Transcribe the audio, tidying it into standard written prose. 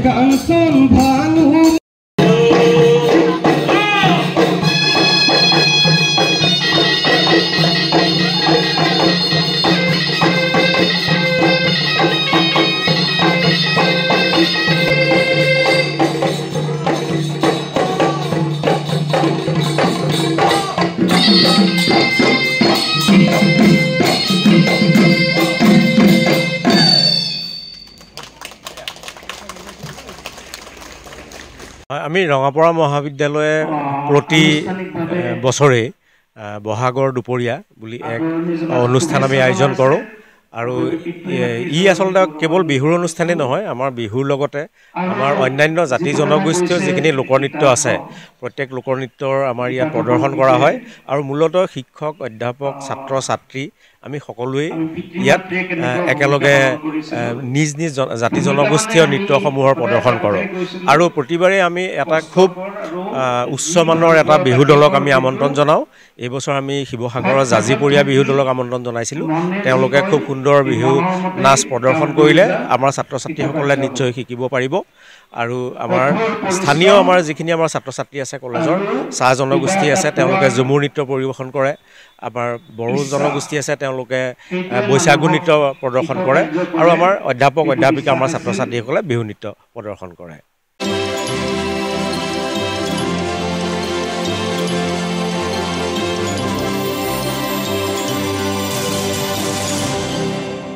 কাঞ্চন ভানু আমি ৰঙাপৰা মহাবিদ্যালয়ে প্ৰতি বছৰে বহাগৰ দুপৰীয়া বুলি এক অনুষ্ঠান আমি আয়োজন কৰোঁ আৰু ই আচলতে কেৱল বিহুৰ অনুষ্ঠানেই নহয় আমাৰ বিহুৰ লগতে আমাৰ অন্যান্য জাতি জনগোষ্ঠীয় যিখিনি লোকনৃত্য আছে প্ৰত্যেক লোকনৃত্যৰ আমাৰ ইয়াত প্ৰদৰ্শন কৰা হয় আৰু মূলতঃ শিক্ষক অধ্যাপক ছাত্ৰ ছাত্ৰী আমি সকলোৱে ইয়াত একেলগে নিজ নিজ জাতি জনগোষ্ঠীয় নৃত্যসমূহৰ প্ৰদৰ্শন কৰোঁ আৰু প্ৰতিবাৰে আমি এটা খুব উচ্চমানৰ এটা বিহু দলক আমি আমন্ত্ৰণ জনাওঁ এইবছৰ আমি শিৱসাগৰৰ জাজিপৰীয়া বিহু দলক আমন্ত্ৰণ জনাইছিলোঁ তেওঁলোকে খুব সুন্দৰ বিহু নাচ প্ৰদৰ্শন কৰিলে আমাৰ ছাত্ৰ ছাত্ৰীসকলে নিশ্চয় শিকিব পাৰিব আৰু আমাৰ স্থানীয় আমাৰ যিখিনি আমাৰ ছাত্ৰ ছাত্ৰী আছে কলেজৰ চাহ জনগোষ্ঠী আছে তেওঁলোকে ঝুমুৰ নৃত্য পৰিৱেশন কৰে আমাৰ বড়ো জনগোষ্ঠী আছে তেওঁলোকে বৈশাগু নৃত্য প্ৰদৰ্শন কৰে আৰু আমাৰ অধ্যাপক অধ্যাপিকা আমাৰ ছাত্ৰ ছাত্ৰীসকলে বিহু নৃত্য প্ৰদৰ্শন কৰে